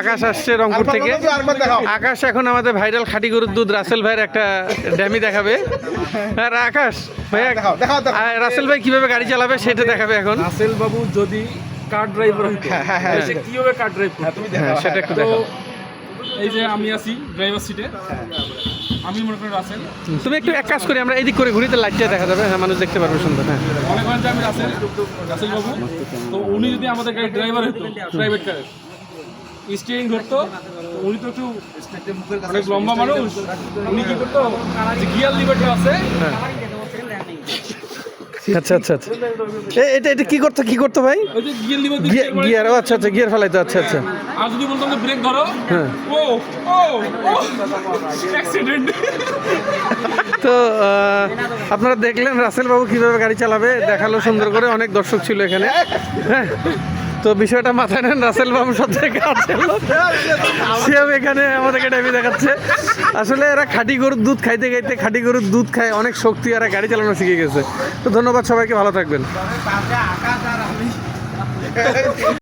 আকাশ আসছে রংপুর থেকে। আকাশ এখন আমাদের ভাইরাল খাঁটি গরুর দুধ রাসেল ভাইয়ের একটা ড্যামি দেখাবে। আর আকাশ ভাইয়া রাসেল ভাই কিভাবে গাড়ি চালাবে সেটা দেখাবে এখন। রাসেল বাবু যদি কার ড্রাইভার হইতো সে কিভাবে কার ড্রাইভ করতো সেটা একটু তো দেখাও। এই যে আমি আছি ড্রাইভার সিটে, আমি মনে করি রাসেল। তুমি একটু এক কাজ করি, আমরা এদিক করে ঘুরিতে লাইটটা দেখা যাবে, হ্যাঁ মানুষ দেখতে পারবে সুন্দর। হ্যাঁ মনে করেন যে আমি রাসেল বাবু, তো উনি যদি আমাদের গাড়ির ড্রাইভার হতো প্রাইভেট কারের, স্টিয়ারিং ধরতো, তো উনি তো একটু অনেক লম্বা মানুষ, উনি কি করতো যে গিয়ার লিভারটা আছে আচ্ছা আচ্ছা আচ্ছা, এটা এটা কি করতো ভাই? ওই যে গিয়ার লিভার গিয়ার, ও আচ্ছা আচ্ছা, গিয়ার ফেলাইতো। আচ্ছা আচ্ছা, আর যদি বলতাম যে ব্রেক ধরো, হ্যাঁ ও ও ও অ্যাক্সিডেন্ট। তো আপনারা দেখলেন রাসেল বাবু কিভাবে গাড়ি চালাবে, দেখালো সুন্দর করে। অনেক দর্শক ছিল এখানে। হ্যাঁ, তো বিষয়টা মাথায় নেন, রাসেল বাবু সব থেকে সেও এখানে আমাদেরকে ড্যামি দেখাচ্ছে। আসলে এরা খাঁটি গরুর দুধ খাইতে খাইতে, খাঁটি গরুর দুধ খায়, অনেক শক্তি, এরা গাড়ি চালানো শিখে গেছে। তো ধন্যবাদ সবাইকে, ভালো থাকবেন।